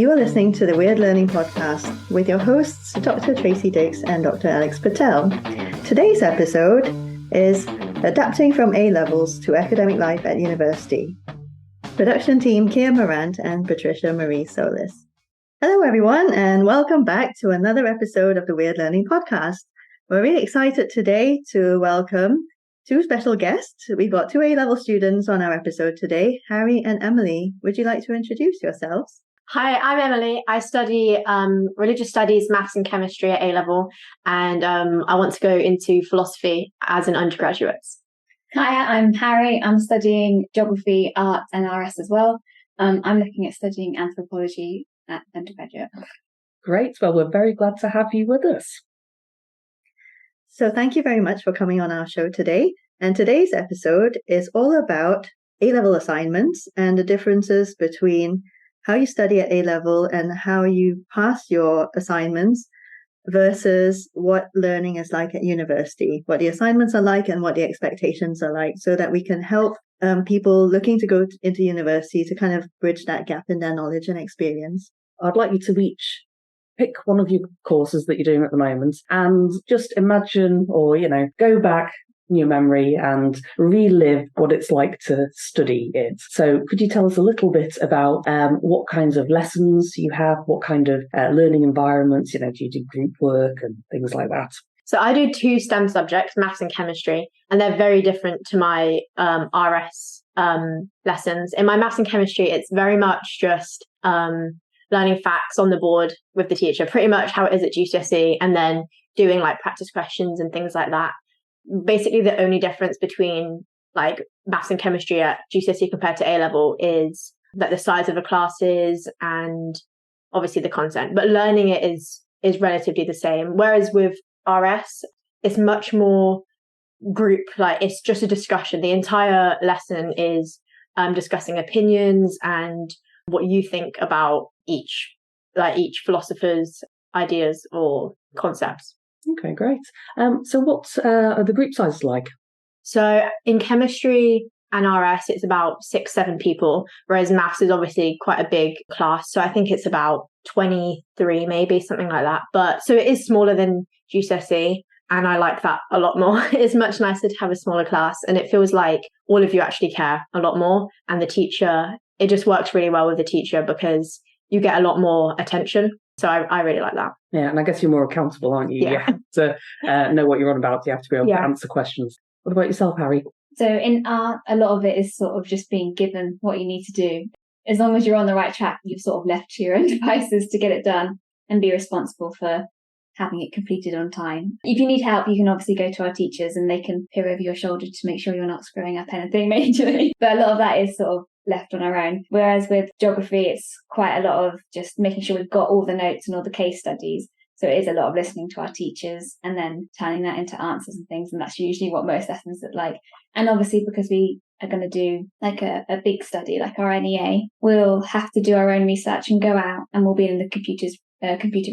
You are listening to the Wyrd Learning podcast with your hosts, Dr. Tracy Dix and Dr. Alex Patel. Today's episode is Adapting from A-Levels to Academic Life at University. Production team Kia Morant and Patricia Marie Solis. Hello everyone and welcome back to another episode of the Wyrd Learning podcast. We're really excited today to welcome two special guests. We've got two A-level students on our episode today, Harri and Emily. Would you like to introduce yourselves? Hi, I'm Emily. I study religious studies, maths and chemistry at A-level, and I want to go into philosophy as an undergraduate. Hi, I'm Harri. I'm studying geography, art and RS as well. I'm looking at studying anthropology at undergraduate. Great. Well, we're very glad to have you with us. So thank you very much for coming on our show today. And today's episode is all about A-level assignments and the differences between how you study at A-level and how you pass your assignments versus what learning is like at university, what the assignments are like and what the expectations are like, so that we can help people looking to go into university to kind of bridge that gap in their knowledge and experience. I'd like you to each pick one of your courses that you're doing at the moment and just imagine or, go back in your memory and relive what it's like to study it. So could you tell us a little bit about what kinds of lessons you have, what kind of learning environments, do you do group work and things like that? So I do two STEM subjects, maths and chemistry, and they're very different to my RS lessons. In my maths and chemistry, it's very much just learning facts on the board with the teacher, pretty much how it is at GCSE, and then doing like practice questions and things like that. Basically, the only difference between like maths and chemistry at GCSE compared to A-level is that the size of the classes and obviously the content, but learning it is relatively the same. Whereas with RS, it's much more group, like it's just a discussion. The entire lesson is discussing opinions and what you think about each philosopher's ideas or concepts. Okay, great. So what are the group sizes like? So in chemistry and RS, it's about 6-7 people, whereas maths is obviously quite a big class. So I think it's about 23, maybe something like that. But so it is smaller than GCSE, and I like that a lot more. It's much nicer to have a smaller class, and it feels like all of you actually care a lot more. And the teacher, it just works really well with the teacher because you get a lot more attention. So I really like that. Yeah, and I guess you're more accountable, aren't you? Yeah. You have to know what you're on about. You have to be able to answer questions. What about yourself, Harri? So in art, a lot of it is sort of just being given what you need to do. As long as you're on the right track, you've sort of left to your own devices to get it done and be responsible for having it completed on time. If you need help, you can obviously go to our teachers and they can peer over your shoulder to make sure you're not screwing up anything majorly. But a lot of that is sort of left on our own. Whereas with geography, it's quite a lot of just making sure we've got all the notes and all the case studies. So it is a lot of listening to our teachers and then turning that into answers and things. And that's usually what most lessons look like. And obviously, because we are going to do like a big study, like our NEA, we'll have to do our own research and go out and we'll be in the computer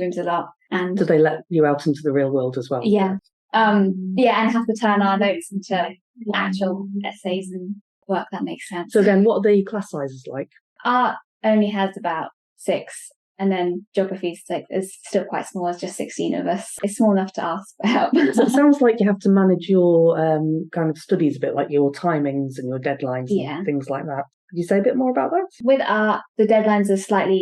rooms a lot. And do they let you out into the real world as well? Yeah. And have to turn our notes into actual essays and work that makes sense. So then what are the class sizes like? Art only has about 6, and then geography is still quite small. It's just 16 of us. It's small enough to ask for help. So it sounds like you have to manage your kind of studies a bit, like your timings and your deadlines and things like that. Could you say a bit more about that? With art, the deadlines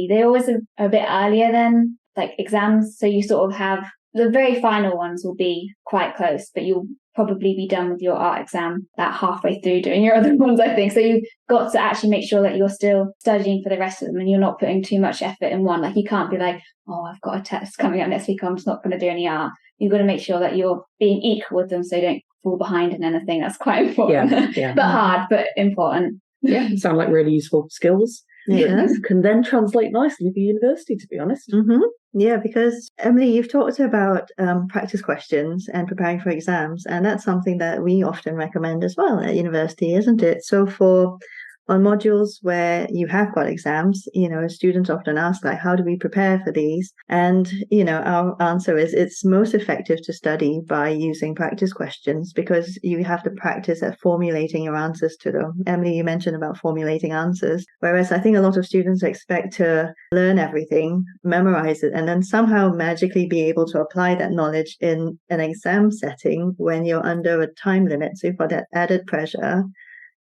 they're always a bit earlier than like exams. So you sort of have the very final ones will be quite close, but you'll probably be done with your art exam that halfway through doing your other ones, I think. So you've got to actually make sure that you're still studying for the rest of them and you're not putting too much effort in one. Like you can't be like, oh, I've got a test coming up next week, I'm just not going to do any art. You've got to make sure that you're being equal with them so you don't fall behind in anything. That's quite important. Yeah. But hard, but important. Yeah, sound like really useful skills. Yeah. Can then translate nicely for university, to be honest. Mm-hmm. Yeah, because Emily, you've talked about practice questions and preparing for exams, and that's something that we often recommend as well at university, isn't it? So for On modules where you have got exams, students often ask, like, how do we prepare for these? And, our answer is it's most effective to study by using practice questions, because you have to practice at formulating your answers to them. Emily, you mentioned about formulating answers, whereas I think a lot of students expect to learn everything, memorize it, and then somehow magically be able to apply that knowledge in an exam setting when you're under a time limit. So you've got that added pressure,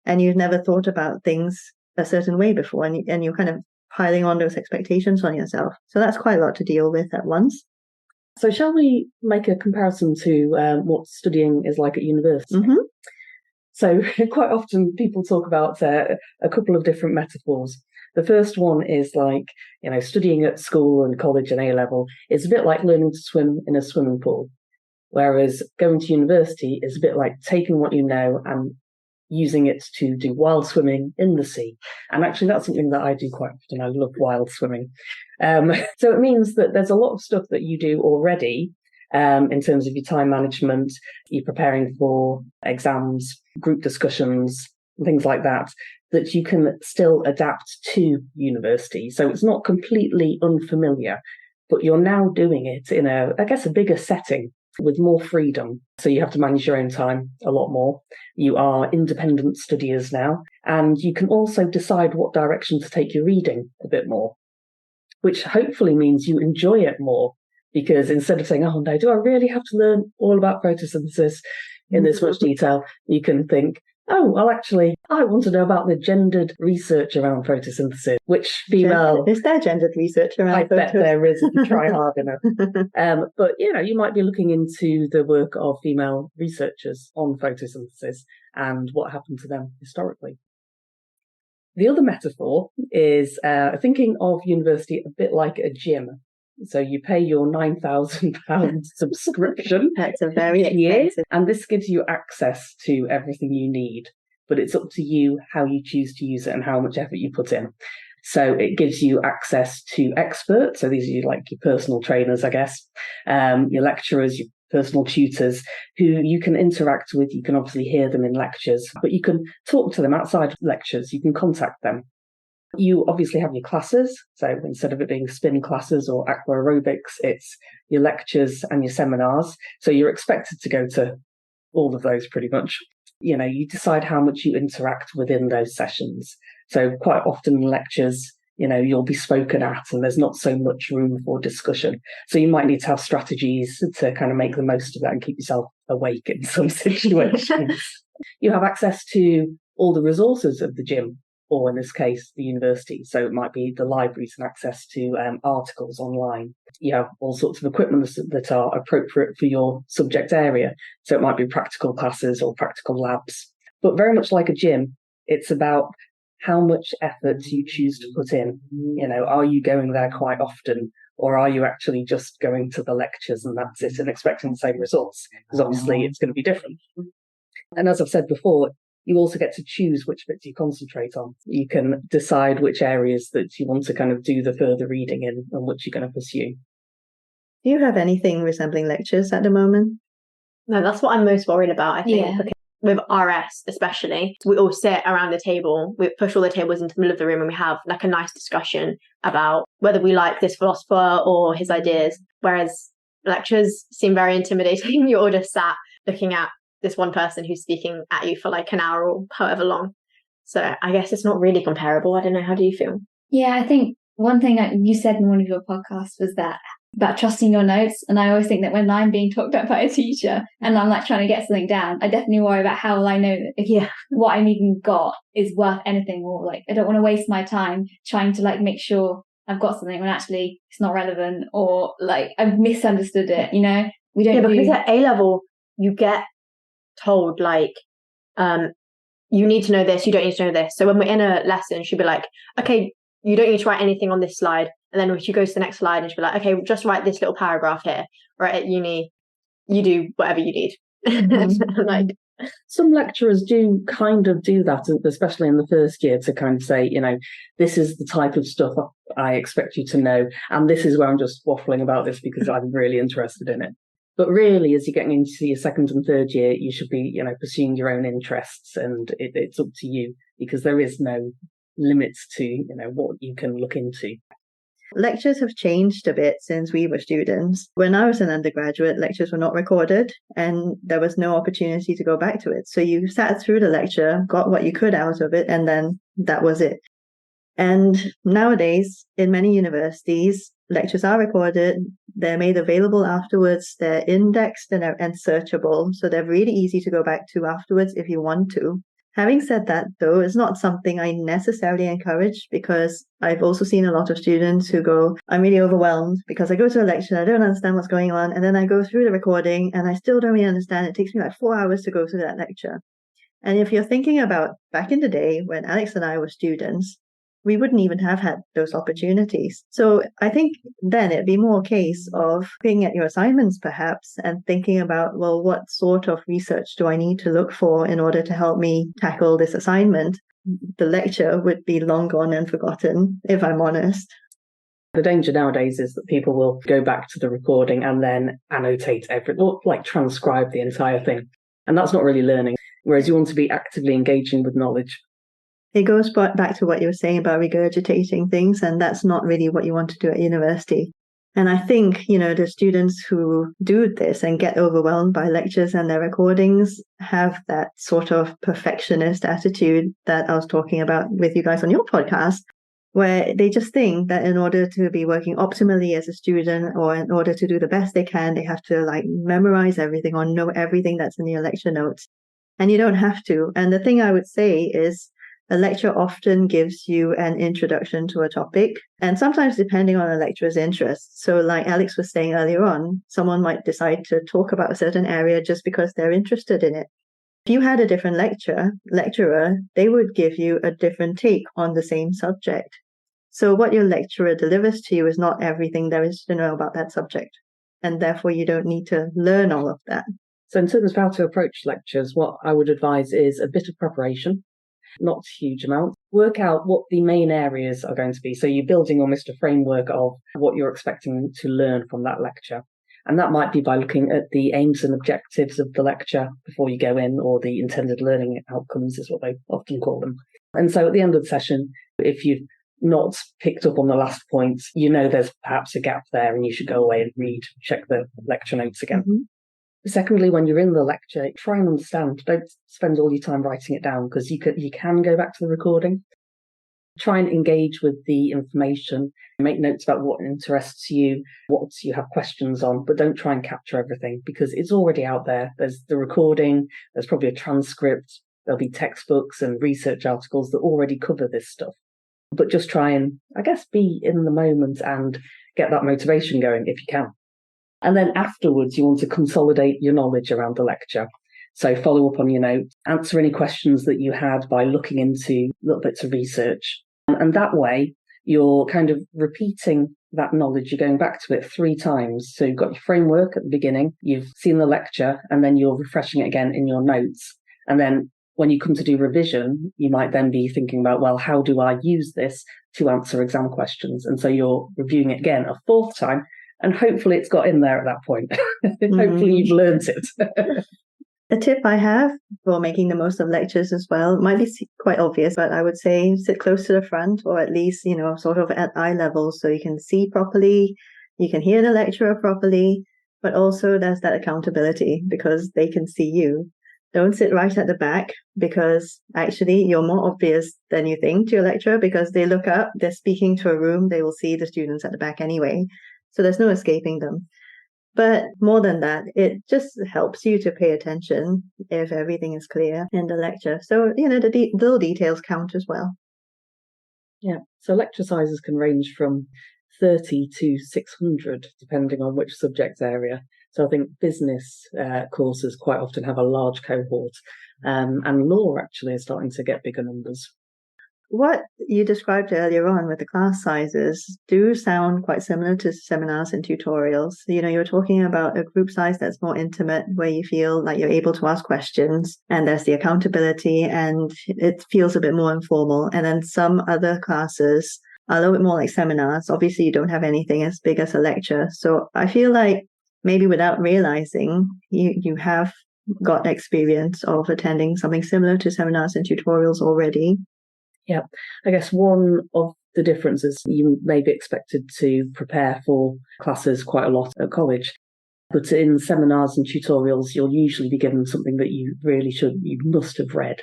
and you've never thought about things a certain way before, and you're kind of piling on those expectations on yourself. So that's quite a lot to deal with at once. So shall we make a comparison to what studying is like at university? Mm-hmm. So quite often people talk about a couple of different metaphors. The first one is like, studying at school and college and A-level is a bit like learning to swim in a swimming pool, whereas going to university is a bit like taking what you know and using it to do wild swimming in the sea. And actually that's something that I do quite often. I love wild swimming. So it means that there's a lot of stuff that you do already in terms of your time management, you're preparing for exams, group discussions, things like that you can still adapt to university. So it's not completely unfamiliar, but you're now doing it in a bigger setting with more freedom. So you have to manage your own time a lot more. You are independent studiers now, and you can also decide what direction to take your reading a bit more, which hopefully means you enjoy it more, because instead of saying, oh no, do I really have to learn all about photosynthesis in this much detail? You can think, oh, well, actually, I want to know about the gendered research around photosynthesis, which female... Is there gendered research around I bet there is if you try hard enough. But, you might be looking into the work of female researchers on photosynthesis and what happened to them historically. The other metaphor is thinking of university a bit like a gym. So you pay your £9,000 subscription. That's a very year, expensive. and this gives you access to everything you need. But it's up to you how you choose to use it and how much effort you put in. So it gives you access to experts. So these are like your personal trainers, I guess, your lecturers, your personal tutors who you can interact with. You can obviously hear them in lectures, but you can talk to them outside of lectures. You can contact them. You obviously have your classes. So instead of it being spin classes or aqua aerobics, it's your lectures and your seminars. So you're expected to go to all of those pretty much. You decide how much you interact within those sessions. So quite often in lectures, you'll be spoken at and there's not so much room for discussion. So you might need to have strategies to kind of make the most of that and keep yourself awake in some situations. You have access to all the resources of the gym, or in this case, the university. So it might be the libraries and access to articles online. You have all sorts of equipment that are appropriate for your subject area. So it might be practical classes or practical labs. But very much like a gym, it's about how much effort you choose to put in. Are you going there quite often? Or are you actually just going to the lectures and that's it and expecting the same results? Because obviously it's going to be different. And as I've said before, you also get to choose which bits you concentrate on. You can decide which areas that you want to kind of do the further reading in and which you're going to pursue. Do you have anything resembling lectures at the moment? No, that's what I'm most worried about, I think. Yeah. Because with RS especially, we all sit around a table, we push all the tables into the middle of the room and we have like a nice discussion about whether we like this philosopher or his ideas. Whereas lectures seem very intimidating. You're all just sat looking at this one person who's speaking at you for like an hour or however long. So I guess it's not really comparable. I don't know. How do you feel? Yeah, I think one thing you said in one of your podcasts was that about trusting your notes. And I always think that when I'm being talked at by a teacher and I'm like trying to get something down, I definitely worry about how will I know that if what I've even got is worth anything, or like I don't want to waste my time trying to like make sure I've got something when actually it's not relevant, or like I've misunderstood it. We don't. Because at A level you get told like you need to know this, you don't need to know this. So when we're in a lesson, she'll be like, okay, you don't need to write anything on this slide. And then when she goes to the next slide and she'll be like, okay, just write this little paragraph here. Right, at uni you do whatever you need. Like some lecturers do kind of do that, especially in the first year, to kind of say, this is the type of stuff I expect you to know, and this is where I'm just waffling about this because I'm really interested in it. But really, as you're getting into your second and third year, you should be, pursuing your own interests, and it's up to you, because there is no limits to, what you can look into. Lectures have changed a bit since we were students. When I was an undergraduate, lectures were not recorded and there was no opportunity to go back to it. So you sat through the lecture, got what you could out of it, and then that was it. And nowadays, in many universities, lectures are recorded, they're made available afterwards, they're indexed and searchable, so they're really easy to go back to afterwards if you want to. Having said that, though, it's not something I necessarily encourage, because I've also seen a lot of students who go, I'm really overwhelmed because I go to a lecture, I don't understand what's going on, and then I go through the recording and I still don't really understand. It takes me like 4 hours to go through that lecture. And if you're thinking about back in the day when Alex and I were students, we wouldn't even have had those opportunities. So I think then it'd be more a case of looking at your assignments perhaps and thinking about, well, what sort of research do I need to look for in order to help me tackle this assignment? The lecture would be long gone and forgotten, if I'm honest. The danger nowadays is that people will go back to the recording and then annotate everything, like transcribe the entire thing. And that's not really learning, whereas you want to be actively engaging with knowledge. It goes back to what you were saying about regurgitating things, and that's not really what you want to do at university. And I think, the students who do this and get overwhelmed by lectures and their recordings have that sort of perfectionist attitude that I was talking about with you guys on your podcast, where they just think that in order to be working optimally as a student, or in order to do the best they can, they have to memorize everything or know everything that's in your lecture notes. And you don't have to. And the thing I would say is, a lecture often gives you an introduction to a topic, and sometimes depending on a lecturer's interest. So like Alex was saying earlier on, someone might decide to talk about a certain area just because they're interested in it. If you had a different lecturer, they would give you a different take on the same subject. So what your lecturer delivers to you is not everything there is to know about that subject, and therefore you don't need to learn all of that. So in terms of how to approach lectures, what I would advise is a bit of preparation. Not a huge amount. Work out what the main areas are going to be. So you're building almost a framework of what you're expecting to learn from that lecture. And that might be by looking at the aims and objectives of the lecture before you go in, or the intended learning outcomes is what they often call them. And so at the end of the session, if you've not picked up on the last point, there's perhaps a gap there and you should go away and check the lecture notes again. Mm-hmm. Secondly, when you're in the lecture, try and understand. Don't spend all your time writing it down, because you can go back to the recording. Try and engage with the information. Make notes about what interests you, what you have questions on, but don't try and capture everything, because it's already out there. There's the recording, there's probably a transcript, there'll be textbooks and research articles that already cover this stuff. But just try and, be in the moment and get that motivation going if you can. And then afterwards, you want to consolidate your knowledge around the lecture. So follow up on your notes, answer any questions that you had by looking into little bits of research. And that way, you're kind of repeating that knowledge. You're going back to it 3 times. So you've got your framework at the beginning, you've seen the lecture, and then you're refreshing it again in your notes. And then when you come to do revision, you might then be thinking about, well, how do I use this to answer exam questions? And so you're reviewing it again a 4th time. And hopefully it's got in there at that point. Hopefully you've learned it. A tip I have for making the most of lectures as well, might be quite obvious, but I would say sit close to the front, or at least, sort of at eye level, so you can see properly, you can hear the lecturer properly, but also there's that accountability because they can see you. Don't sit right at the back, because actually you're more obvious than you think to your lecturer, because they look up, they're speaking to a room, they will see the students at the back anyway. So there's no escaping them. But more than that, it just helps you to pay attention if everything is clear in the lecture. So, the little details count as well. Yeah. So lecture sizes can range from 30 to 600, depending on which subject area. So I think business courses quite often have a large cohort, and law actually is starting to get bigger numbers. What you described earlier on with the class sizes do sound quite similar to seminars and tutorials. You're talking about a group size that's more intimate, where you feel like you're able to ask questions and there's the accountability and it feels a bit more informal. And then some other classes are a little bit more like seminars. Obviously, you don't have anything as big as a lecture. So I feel like maybe without realizing, you have got experience of attending something similar to seminars and tutorials already. Yeah, I guess one of the differences, you may be expected to prepare for classes quite a lot at college, but in seminars and tutorials, you'll usually be given something that you must have read.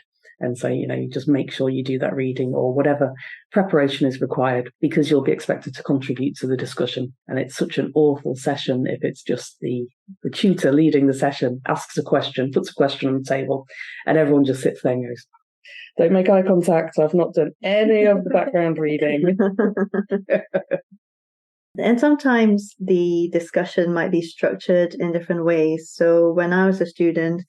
And so, you just make sure you do that reading or whatever preparation is required, because you'll be expected to contribute to the discussion. And it's such an awful session if it's just the tutor leading the session, asks a question, puts a question on the table, and everyone just sits there and goes, "Don't make eye contact. I've not done any of the background reading." And sometimes the discussion might be structured in different ways. So when I was a student,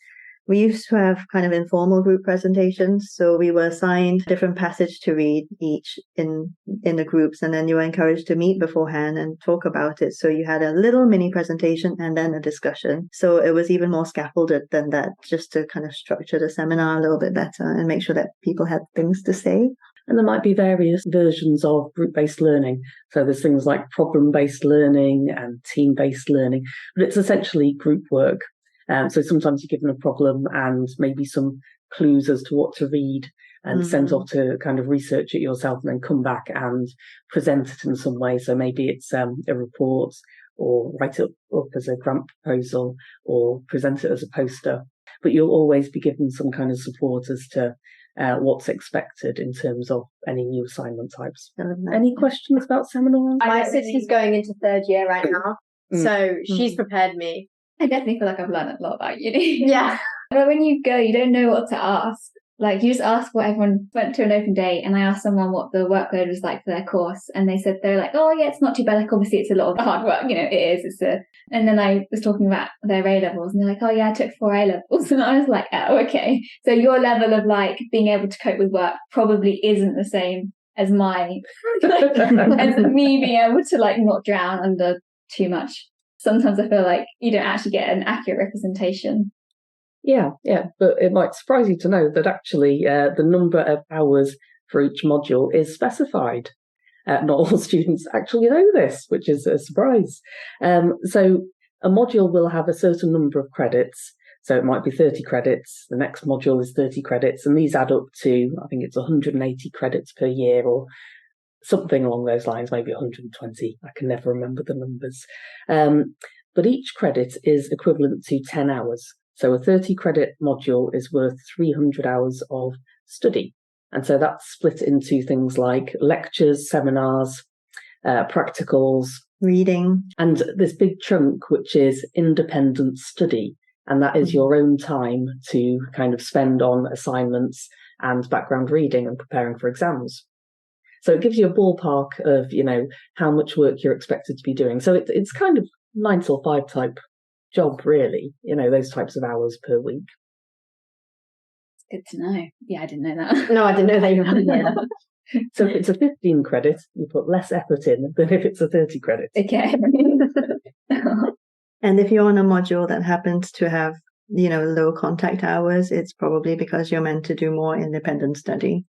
we used to have kind of informal group presentations. So we were assigned a different passage to read each in the groups, and then you were encouraged to meet beforehand and talk about it. So you had a little mini presentation and then a discussion. So it was even more scaffolded than that, just to kind of structure the seminar a little bit better and make sure that people had things to say. And there might be various versions of group-based learning. So there's things like problem-based learning and team-based learning, but it's essentially group work. So sometimes you're given a problem and maybe some clues as to what to read and sent off to kind of research it yourself and then come back and present it in some way. So maybe it's a report, or write it up as a grant proposal, or present it as a poster. But you'll always be given some kind of support as to what's expected in terms of any new assignment types. Any questions about seminars? My sister's going into third year right now, so she's prepared me. I definitely feel like I've learned a lot about uni. Yeah. But when you go, you don't know what to ask. Like, you just ask what everyone went to an open day, and I asked someone what the workload was like for their course, and they said they're like, "Oh yeah, it's not too bad. Like, obviously it's a lot of hard work, it is. And then I was talking about their A levels, and they're like, "Oh yeah, I took 4 A levels," and I was like, "Oh okay." So your level of like being able to cope with work probably isn't the same as my, as me being able to like not drown under too much. Sometimes I feel like you don't actually get an accurate representation. Yeah, but it might surprise you to know that actually the number of hours for each module is specified. Not all students actually know this, which is a surprise. So a module will have a certain number of credits. So it might be 30 credits. The next module is 30 credits, and these add up to, I think it's 180 credits per year, or something along those lines, maybe 120. I can never remember the numbers. But each credit is equivalent to 10 hours. So a 30 credit module is worth 300 hours of study. And so that's split into things like lectures, seminars, practicals, reading, and this big chunk, which is independent study. And that is your own time to kind of spend on assignments and background reading and preparing for exams. So it gives you a ballpark of, how much work you're expected to be doing. So it's kind of 9 till 5 type job, really, those types of hours per week. Good to know. Yeah, I didn't know that. No, I didn't know that you had that. So if it's a 15 credit, you put less effort in than if it's a 30 credit. Okay. And if you're on a module that happens to have, low contact hours, it's probably because you're meant to do more independent study.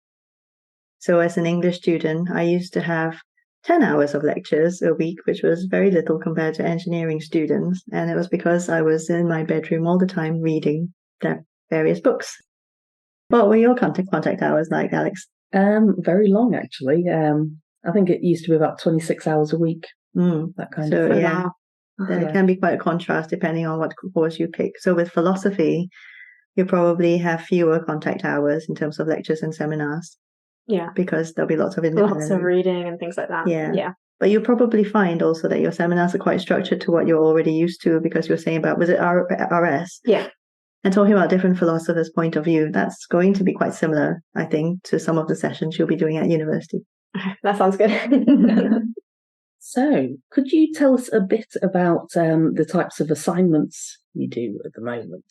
So as an English student, I used to have 10 hours of lectures a week, which was very little compared to engineering students. And it was because I was in my bedroom all the time reading their various books. What were your contact hours like, Alex? Very long, actually. I think it used to be about 26 hours a week. That kind of thing. Yeah. There can be quite a contrast depending on what course you pick. So with philosophy, you probably have fewer contact hours in terms of lectures and seminars. Yeah. Because there'll be lots of reading and things like that. Yeah. But you'll probably find also that your seminars are quite structured to what you're already used to, because you're saying about, was it RS? Yeah. And talking about different philosophers' point of view, that's going to be quite similar, I think, to some of the sessions you'll be doing at university. That sounds good. So, could you tell us a bit about the types of assignments you do at the moment?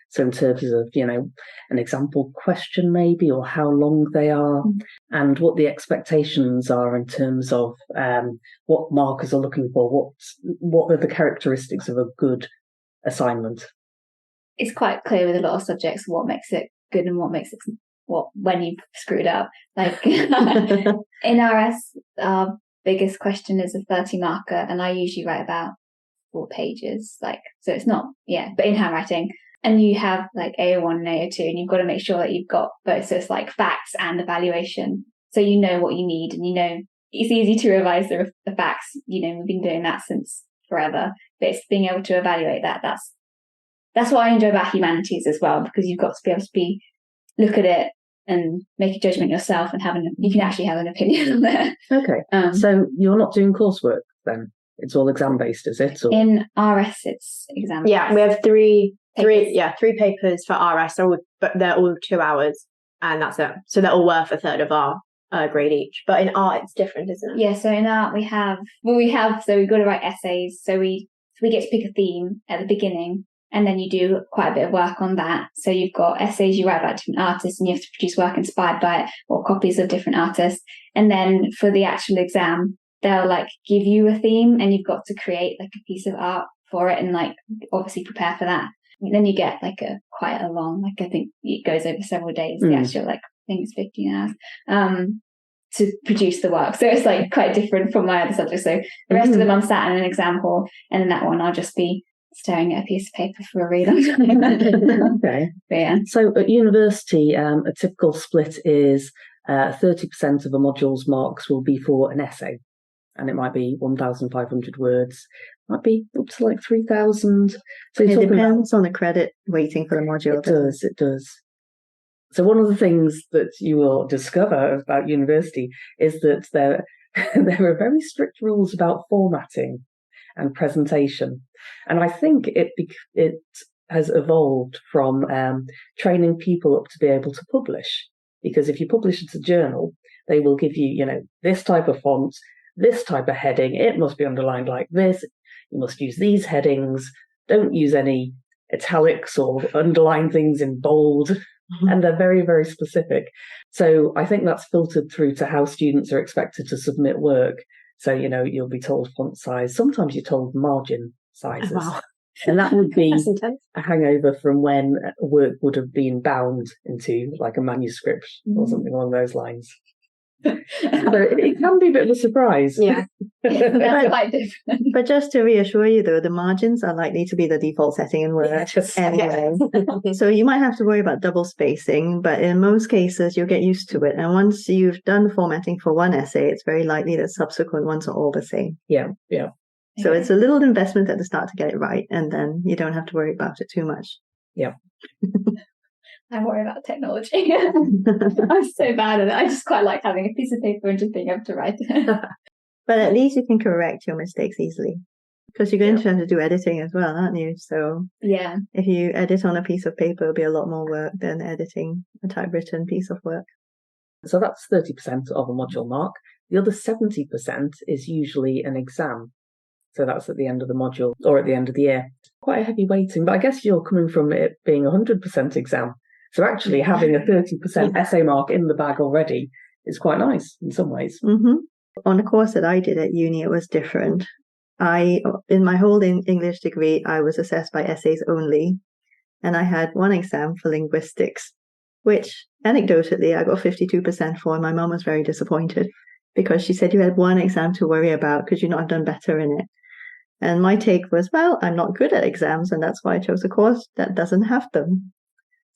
So in terms of, an example question maybe, or how long they are, and what the expectations are in terms of what markers are looking for, what are the characteristics of a good assignment? It's quite clear with a lot of subjects what makes it good and what makes it when you've screwed up. Like in RS, our biggest question is a 30 marker, and I usually write about 4 pages. So it's not, but in handwriting. And you have A01 and A02, and you've got to make sure that you've got both. So it's facts and evaluation. So you know what you need, and it's easy to revise the facts. We've been doing that since forever, but it's being able to evaluate that. That's what I enjoy about humanities as well, because you've got to be able to look at it and make a judgment yourself, and you can actually have an opinion on it. Okay. So you're not doing coursework then? It's all exam based, is it? Or? In RS, it's exam based. Yeah, we have three papers for RS, but they're all 2 hours, and that's it. So they're all worth a third of our grade each. But in art, it's different, isn't it? Yeah. So in art, we've got to write essays. So we get to pick a theme at the beginning, and then you do quite a bit of work on that. So you've got essays you write about different artists, and you have to produce work inspired by it or copies of different artists. And then for the actual exam, they'll give you a theme, and you've got to create a piece of art for it, and obviously prepare for that. And then you get quite a long, I think it goes over several days. The actual I think it's 15 hours to produce the work. So it's quite different from my other subjects. So the rest of them I'm sat in an exam hall, and in that one I'll just be staring at a piece of paper for a really long time. Okay. Yeah. So at university, a typical split is 30% of a module's marks will be for an essay, and it might be 1,500 words, might be up to 3,000. So it depends on the credit weighting for the module. It does. So one of the things that you will discover about university is that there are very strict rules about formatting and presentation. And I think it has evolved from training people up to be able to publish. Because if you publish at a journal, they will give you, this type of font, this type of heading, it must be underlined like this, you must use these headings, don't use any italics or underline things in bold. And they're very, very specific. So I think that's filtered through to how students are expected to submit work. So, you'll be told font size. Sometimes you're told margin sizes. Oh, wow. And that would be a hangover from when work would have been bound into a manuscript or something along those lines. So it can be a bit of a surprise. Yeah. That's quite different. But just to reassure you, though, the margins are likely to be the default setting in Word anyway. So you might have to worry about double spacing, but in most cases, you'll get used to it. And once you've done the formatting for one essay, it's very likely that subsequent ones are all the same. Yeah. So it's a little investment at the start to get it right, and then you don't have to worry about it too much. Yeah. I worry about technology. I'm so bad at it. I just quite like having a piece of paper and just being able to write it. But at least you can correct your mistakes easily, because you're going to have to do editing as well, aren't you? So yeah, if you edit on a piece of paper, it'll be a lot more work than editing a typewritten piece of work. So that's 30% of a module mark. The other 70% is usually an exam. So that's at the end of the module or at the end of the year. Quite a heavy weighting, but I guess you're coming from it being 100% exam. So actually having a 30% essay mark in the bag already is quite nice in some ways. Mm-hmm. On the course that I did at uni, it was different. In my whole English degree, I was assessed by essays only. And I had one exam for linguistics, which anecdotally I got 52% for, and my mum was very disappointed because she said you had one exam to worry about because you'd not have done better in it. And my take was, well, I'm not good at exams, and that's why I chose a course that doesn't have them.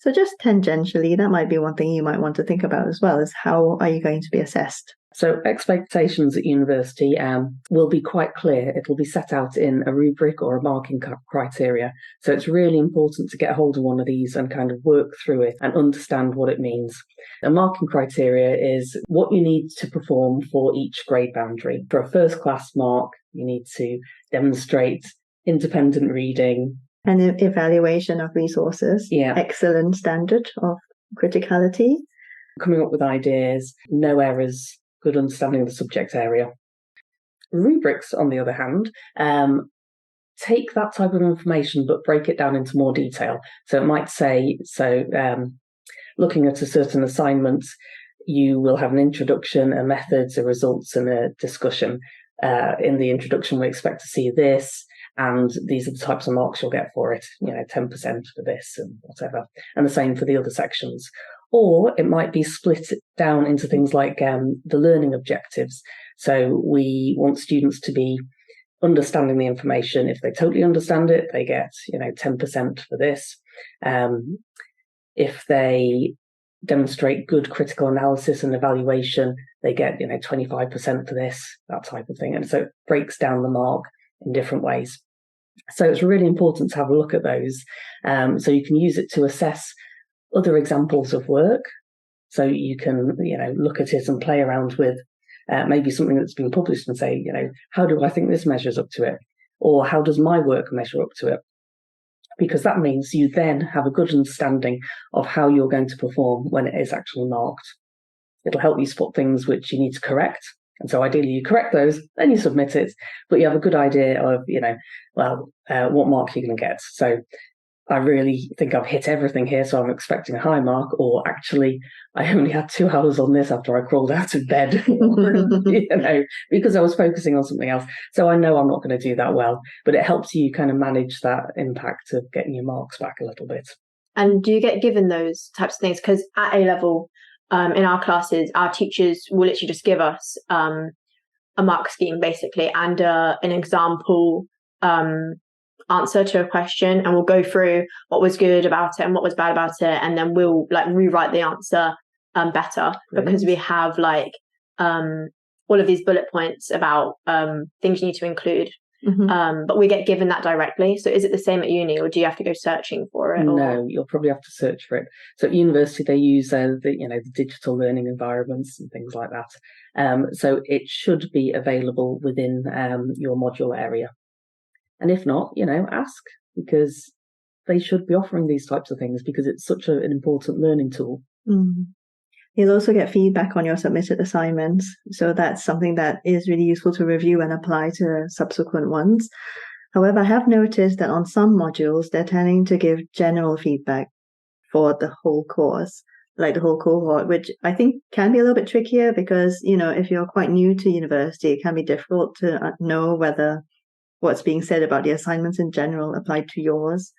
So just tangentially, that might be one thing you might want to think about as well, is how are you going to be assessed? So expectations at university will be quite clear. It'll be set out in a rubric or a marking criteria. So it's really important to get hold of one of these and kind of work through it and understand what it means. A marking criteria is what you need to perform for each grade boundary. For a first class mark, you need to demonstrate independent reading. And evaluation of resources. Yeah. Excellent standard of criticality. Coming up with ideas, no errors, good understanding of the subject area. Rubrics, on the other hand, take that type of information but break it down into more detail. So it might say, looking at a certain assignment, you will have an introduction, a methods, a results, and a discussion. In the introduction, we expect to see this, and these are the types of marks you'll get for it, 10% for this and whatever. And the same for the other sections. Or it might be split down into things like the learning objectives. So we want students to be understanding the information. If they totally understand it, they get 10% for this. If they demonstrate good critical analysis and evaluation, they get 25% for this, that type of thing. And so it breaks down the mark in different ways. So it's really important to have a look at those. So you can use it to assess other examples of work. So you can look at it and play around with maybe something that's been published and say, how do I think this measures up to it? Or how does my work measure up to it? Because that means you then have a good understanding of how you're going to perform when it is actually marked. It'll help you spot things which you need to correct. And so ideally you correct those, then you submit it, but you have a good idea of, what mark you're going to get. So I really think I've hit everything here, so I'm expecting a high mark, or actually I only had 2 hours on this after I crawled out of bed, because I was focusing on something else. So I know I'm not going to do that well, but it helps you kind of manage that impact of getting your marks back a little bit. And do you get given those types of things? Because at A level, in our classes, our teachers will literally just give us a mark scheme basically and an example answer to a question, and we'll go through what was good about it and what was bad about it, and then we'll rewrite the answer better. Brilliant. Because we have all of these bullet points about things you need to include. Mm-hmm. But we get given that directly. So is it the same at uni, or do you have to go searching for it? No, you'll probably have to search for it. So at university they use the digital learning environments and things like that. So it should be available within your module area. And if not, ask, because they should be offering these types of things because it's such an important learning tool. Mm. You'll also get feedback on your submitted assignments. So that's something that is really useful to review and apply to subsequent ones. However, I have noticed that on some modules, they're tending to give general feedback for the whole course, like the whole cohort, which I think can be a little bit trickier because, if you're quite new to university, it can be difficult to know whether what's being said about the assignments in general applied to yours.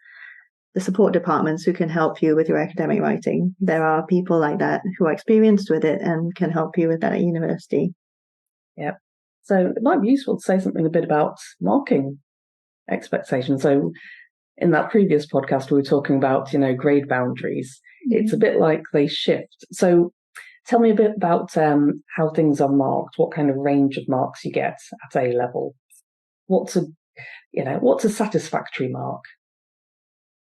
The support departments who can help you with your academic writing. There are people like that who are experienced with it and can help you with that at university. Yeah. So it might be useful to say something a bit about marking expectations. So in that previous podcast, we were talking about, grade boundaries. Mm-hmm. It's a bit like they shift. So tell me a bit about how things are marked, what kind of range of marks you get at A level. What's a satisfactory mark?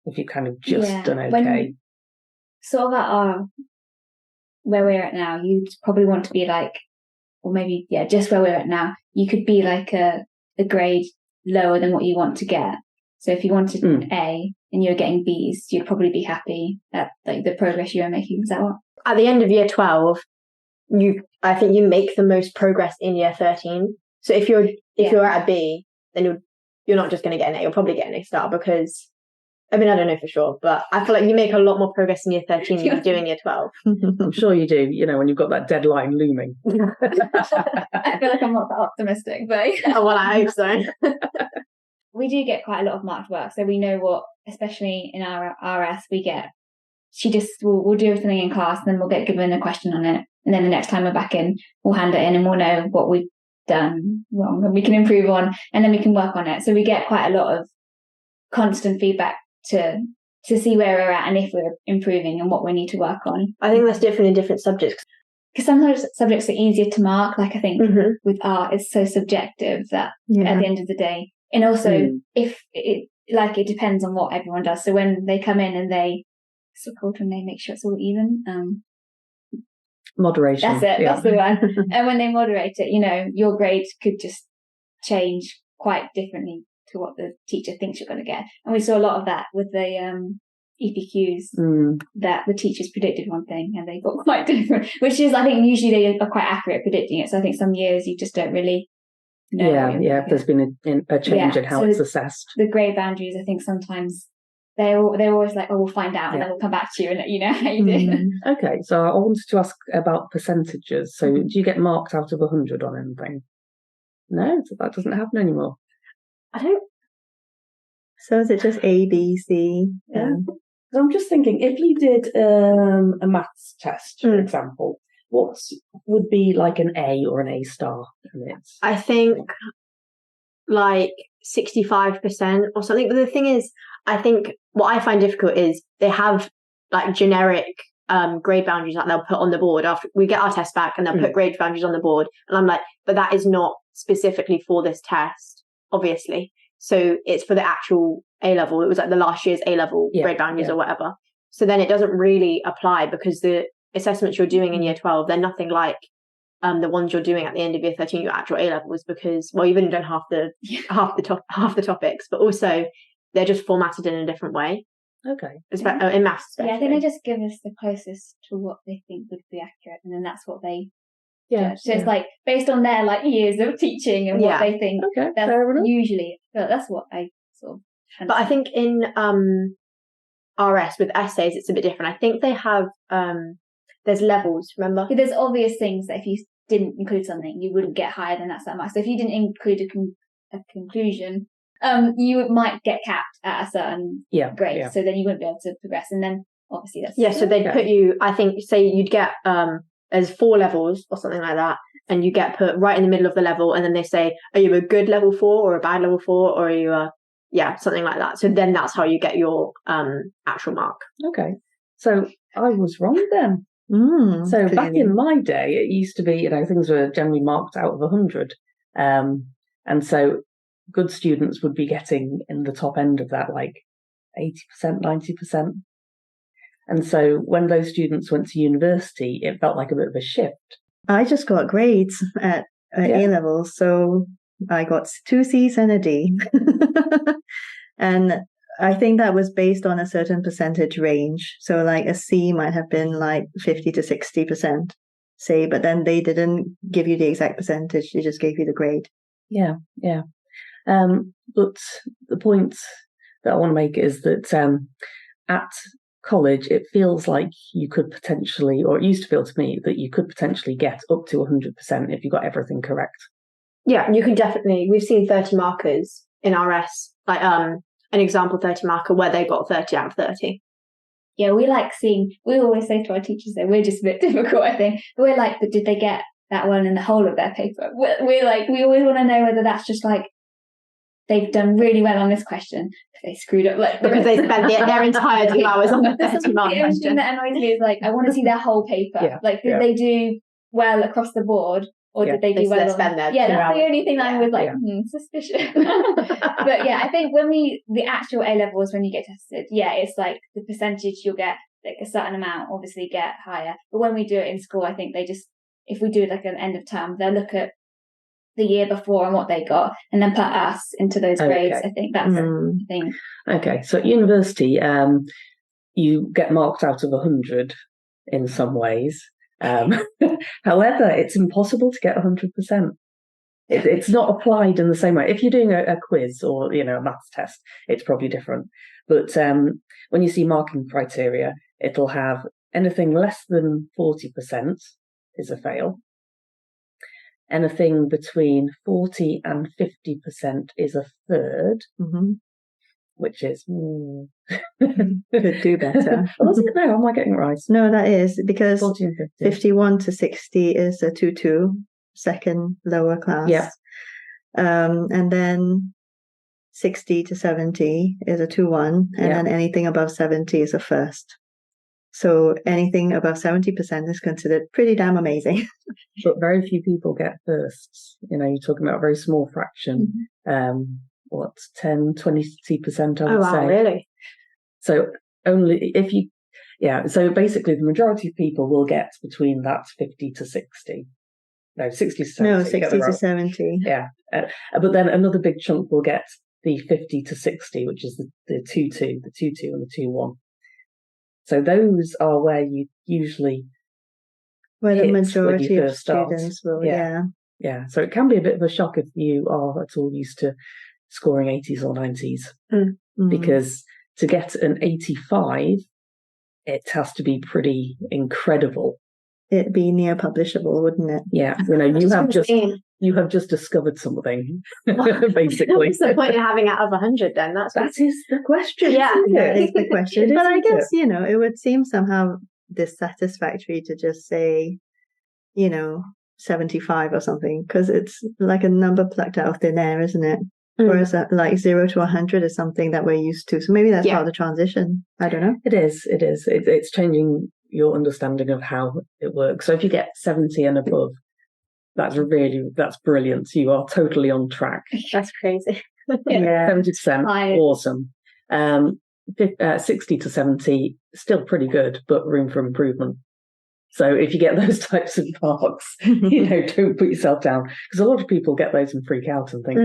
If you kind of just done okay. When sort of at where we're at now, you'd probably want to be just where we're at now. You could be like a grade lower than what you want to get. So if you wanted an A and you're getting Bs, you'd probably be happy at the progress you are making. Is that what? At the end of year 12, I think you make the most progress in year 13. So if you're at a B, then you're not just going to get an A, you'll probably get an A star because, I don't know for sure, but I feel like you make a lot more progress in year 13 than you do in year 12. I'm sure you do, when you've got that deadline looming. I feel like I'm not that optimistic, but... Oh, well, I hope so. We do get quite a lot of marked work, so we know what, especially in our RS, we get. We'll do everything in class, and then we'll get given a question on it, and then the next time we're back in, we'll hand it in and we'll know what we've done wrong and we can improve on, and then we can work on it. So we get quite a lot of constant feedback to see where we're at and if we're improving and what we need to work on. I think that's different in different subjects. Because sometimes subjects are easier to mark. I think with art, it's so subjective that at the end of the day, and also if it depends on what everyone does. So when they come in and it's called when they make sure it's all even. Moderation. That's it. Yeah. That's the one. And when they moderate it, your grade could just change quite differently to what the teacher thinks you're going to get. And we saw a lot of that with the EPQs, that the teachers predicted one thing and they got quite different, which is, I think, usually they are quite accurate predicting it. So I think some years you just don't really know. Yeah, there's been a change in how it's assessed. The grade boundaries, I think sometimes they're always like, oh, we'll find out and then we'll come back to you and let you know how you did. Okay, so I wanted to ask about percentages. So do you get marked out of 100 on anything? No, so that doesn't happen anymore. I don't. So is it just A, B, C? Yeah. So I'm just thinking, if you did a maths test, for example, what would be like an A or an A star in it? I think like 65% or something. But the thing is, I think what I find difficult is they have like generic grade boundaries that they'll put on the board after we get our test back, and they'll put grade boundaries on the board. And I'm like, but that is not specifically for this test, obviously. So it's for the actual A level. It was like the last year's A level grade boundaries or whatever. So then it doesn't really apply, because the assessments you're doing in year 12, they're nothing like the ones you're doing at the end of year 13, your actual A levels, because, well, you've only done half the topics, but also they're just formatted in a different way. Okay. In maths, especially. Yeah, I think they just give us the closest to what they think would be accurate, and then that's what they judge. So it's like based on their like years of teaching and what they think. Okay, that's fair enough. usually, that's what I sort of. But I think in RS with essays, it's a bit different. I think they have there's levels. Remember, there's obvious things that if you didn't include something, you wouldn't get higher than that much. So if you didn't include a conclusion, you might get capped at a certain grade. Yeah. So then you wouldn't be able to progress. And then obviously that's... So they'd put you, I think, say you'd get, there's 4 levels or something like that. And you get put right in the middle of the level. And then they say, are you a good level 4 or a bad level 4? Or are you something like that. So then that's how you get your actual mark. Okay. So I was wrong then. So back in my day, it used to be, things were generally marked out of 100. And so good students would be getting in the top end of that, like 80%, 90%. And so when those students went to university, it felt like a bit of a shift. I just got grades at A levels. So I got 2 C's and a D. And I think that was based on a certain percentage range. So like a C might have been like 50 to 60%, say, but then they didn't give you the exact percentage. They just gave you the grade. Yeah. But the point that I want to make is that at college, it feels like you could potentially, or it used to feel to me, that you could potentially get up to 100% if you got everything correct. Yeah, you can definitely. We've seen 30 markers in RS, like an example 30 marker where they got 30 out of 30. Yeah, we always say to our teachers that we're just a bit difficult, I think. We're like, but did they get that one in the whole of their paper? We're like, we always want to know whether that's just like, they've done really well on this question, they screwed up. Like, because they spent their entire 2 hours on the 30 mark question. The only thing that annoys me is like, I want to see their whole paper. Did they do well across the board? Or did they do well? That's the only thing I was like, suspicious. But yeah, I think when the actual A levels, when you get tested, it's like the percentage you'll get, like a certain amount, obviously get higher. But when we do it in school, I think if we do like an end of term, they'll look at the year before and what they got, and then put us into those grades. I think that's the thing. Okay, so at university, you get marked out of 100 in some ways. However, it's impossible to get 100%. It's not applied in the same way. If you're doing a quiz or a maths test, it's probably different. But when you see marking criteria, it'll have anything less than 40% is a fail. Anything between 40 and 50% is a third, which is could do better. Was it? No, am I getting it right? No, that is because 40 and 50. 51 to 60 is a 2-2, second lower class. Yeah. And then 60 to 70 is a 2-1, and then anything above 70 is a first. So anything above 70% is considered pretty damn amazing. But very few people get firsts. You're talking about a very small fraction. 10, 20% I would say. Oh, wow, really? So only if you, so basically the majority of people will get between that 50 to 60. No, 60 to 70. No, 60 to 70. Yeah. But then another big chunk will get the 50 to 60, which is the 2-2, the 2-2 and the 2-1. So those are where you usually where the majority of students will, Yeah, so it can be a bit of a shock if you are at all used to scoring 80s or 90s. Because to get an 85, it has to be pretty incredible. It'd be near publishable, wouldn't it? Yeah, you have just discovered something, basically. What's the point of having out of 100 then? That is the question. Yeah, that is the question. But I guess, it would seem somehow dissatisfactory to just say, 75 or something, because it's like a number plucked out of thin air, isn't it? Whereas like 0 to 100 is something that we're used to. So maybe that's part of the transition. I don't know. It is. It's changing your understanding of how it works. So if you get 70 and above, that's brilliant. You are totally on track. That's crazy. 70%, awesome. 60 to 70, still pretty good, but room for improvement. So if you get those types of marks, don't put yourself down, because a lot of people get those and freak out and think,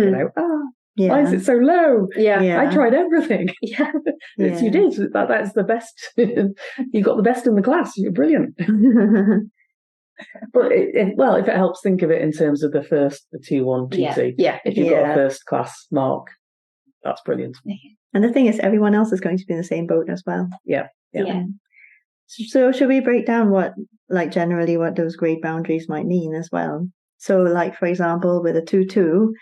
why is it so low? I tried everything. Yes, you did. That's the best. You got the best in the class. You're brilliant. But if it helps, think of it in terms of the 2, 1, 2, 2. If you've got a first class mark, that's brilliant. And the thing is, everyone else is going to be in the same boat as well. Yeah. So should we break down generally what those grade boundaries might mean as well? So like, for example, with a 2-2,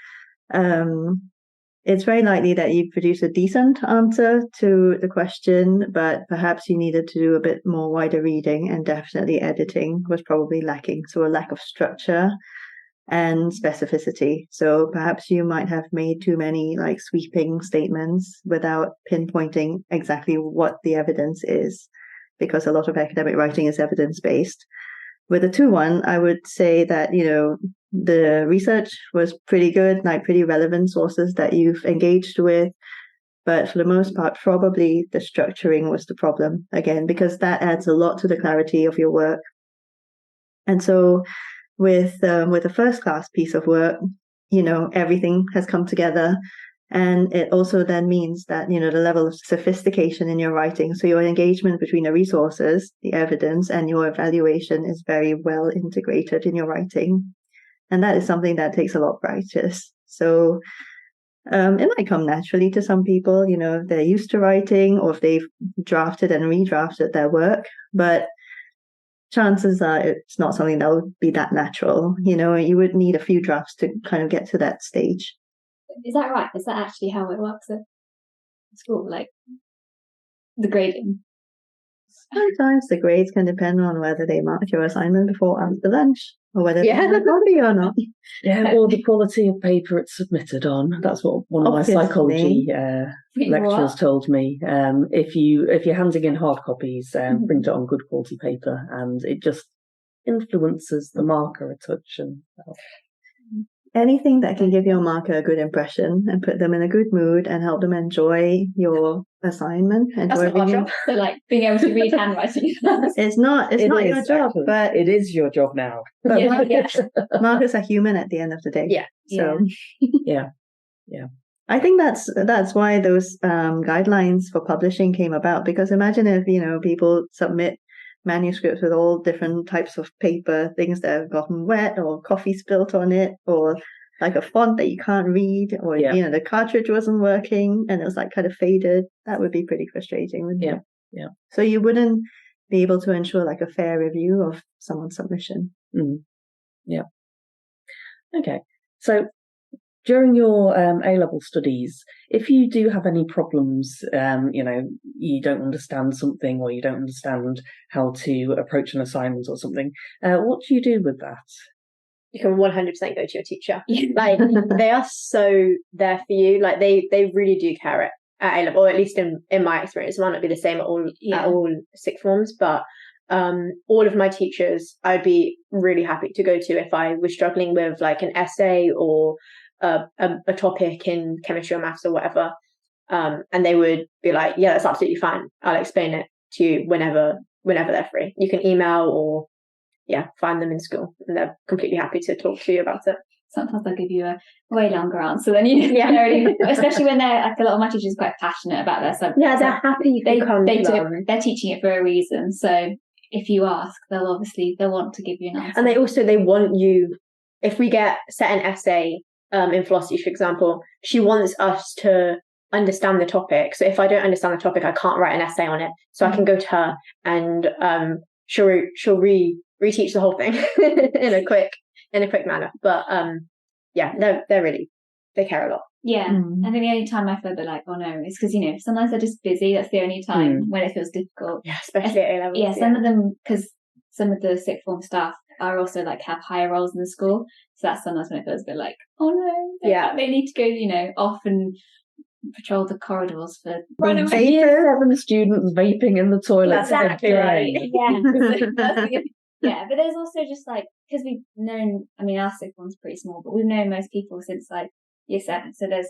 it's very likely that you produce a decent answer to the question, but perhaps you needed to do a bit more wider reading, and definitely editing was probably lacking. So a lack of structure and specificity. So perhaps you might have made too many sweeping statements without pinpointing exactly what the evidence is, because a lot of academic writing is evidence-based. With a 2-1, I would say that, the research was pretty good, pretty relevant sources that you've engaged with. But for the most part, probably the structuring was the problem, again, because that adds a lot to the clarity of your work. And so with a first class piece of work, everything has come together. And it also then means that, the level of sophistication in your writing, so your engagement between the resources, the evidence, and your evaluation is very well integrated in your writing. And that is something that takes a lot of practice. So it might come naturally to some people, if they're used to writing or if they've drafted and redrafted their work. But chances are it's not something that would be that natural. You would need a few drafts to kind of get to that stage. Is that right? Is that actually how it works at school? The grading? Sometimes the grades can depend on whether they mark your assignment before or after lunch, or whether they have a copy or not. Or the quality of paper it's submitted on. That's what one of my psychology lecturers told me. If you're handing in hard copies, print it on good quality paper, and it just influences the marker a touch. And anything that can give your marker a good impression and put them in a good mood and help them enjoy your assignment. That's not our job. So being able to read handwriting. It's not your job, but it is your job now. Markers are human at the end of the day. So yeah. I think that's why those guidelines for publishing came about, because imagine if people submit manuscripts with all different types of paper, things that have gotten wet or coffee spilt on it, or a font that you can't read, or the cartridge wasn't working and it was kind of faded. That would be pretty frustrating, wouldn't it? Yeah. So you wouldn't be able to ensure a fair review of someone's submission. Yeah. Okay. So during your A-level studies, if you do have any problems, you don't understand something, or you don't understand how to approach an assignment or something, what do you do with that? You can 100% go to your teacher. They are so there for you. They really do care at A-level, or at least in my experience. It might not be the same at all sixth forms, but all of my teachers I'd be really happy to go to if I was struggling with an essay or a topic in chemistry or maths or whatever, and they would be like, yeah, that's absolutely fine, I'll explain it to you whenever they're free. You can email or find them in school, and they're completely happy to talk to you about it. Sometimes they'll give you a way longer answer than you necessarily, especially when they're a lot of my teachers are quite passionate about their subject. They're happy they're teaching it for a reason. So if you ask, they'll want to give you an answer. And they want you, if we get set an essay in philosophy, for example, she wants us to understand the topic. So if I don't understand the topic, I can't write an essay on it. So I can go to her and she'll reteach the whole thing in a quick manner. But they care a lot. Yeah. I think the only time I feel they're like, oh no, is because sometimes they're just busy. That's the only time when it feels difficult. Yeah, especially at A levels. Some of them, because some of the sixth form staff are also like have higher roles in the school. So that's sometimes when it feels a bit like, oh no, they need to go, you know, off and patrol the corridors for Year 7 students vaping in the toilet. Exactly right. Yeah, but there's also just like, because we've known, I mean, our sixth one's pretty small, but we've known most people since like year 7. So there's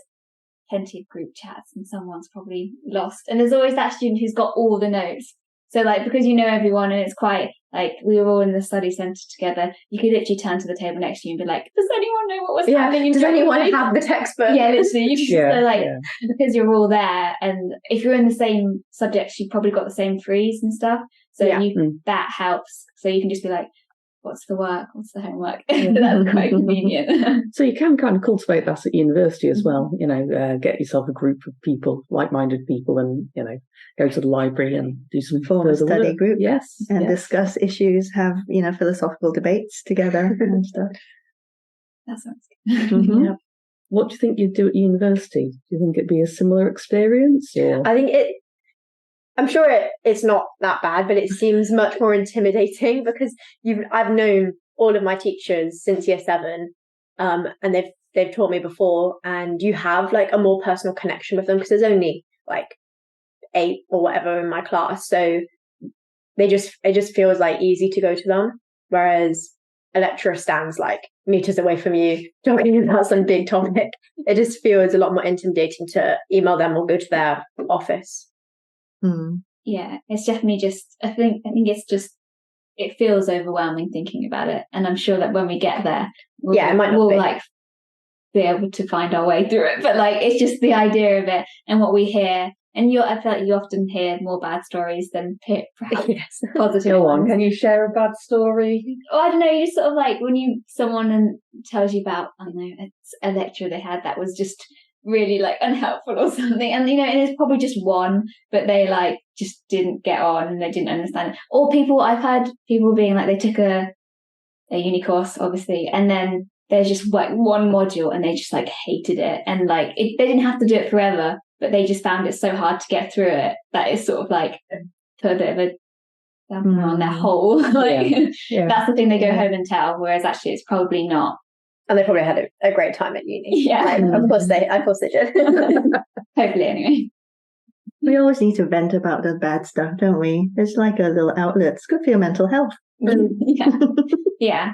plenty of group chats and someone's probably lost. And there's always that student who's got all the notes. So like, because you know everyone and it's quite like, we were all in the study centre together, you could literally turn to the table next to you and be like, does anyone know what was happening? Does anyone have the textbook? Yeah, literally. You just because you're all there, and if you're in the same subjects, you've probably got the same frees and stuff. So that helps. So you can just be like, what's the work? What's the homework? That's quite convenient. So you can kind of cultivate that at university as well. You know, get yourself a group of people, like-minded people, and, you know, go to the library and do some form a study work. group. Yes. And discuss issues, have, you know, philosophical debates together and stuff. That sounds good. Yeah. What do you think you'd do at university? Do you think it'd be a similar experience? Or? I think I'm sure it's not that bad, but it seems much more intimidating because I've known all of my teachers since year 7, and they've taught me before, and you have like a more personal connection with them because there's only like 8 or whatever in my class, so it just feels like easy to go to them, whereas a lecturer stands like meters away from you talking about some big topic. It just feels a lot more intimidating to email them or go to their office. Yeah, it's definitely just, I think it's just, it feels overwhelming thinking about it, and I'm sure that when we get there we'll like be able to find our way through it, but like it's just the idea of it and what we hear, and I feel like you often hear more bad stories than perhaps positive Go ones. on, can you share a bad story? I don't know, you just sort of like when someone tells you about, I don't know, a lecturer they had that was just really like unhelpful or something, and you know, and it's probably just one, but they like just didn't get on and they didn't understand it. Or I've heard people being like, they took a uni course obviously, and then there's just like one module and they just like hated it, and like they didn't have to do it forever, but they just found it so hard to get through it that it's sort of like put a bit of a damper on their whole like that's the thing they go home and tell, whereas actually it's probably not. And they probably had a great time at uni. Yeah. Like, of course they did. Hopefully, anyway. We always need to vent about the bad stuff, don't we? It's like a little outlet. It's good for your mental health. Yeah.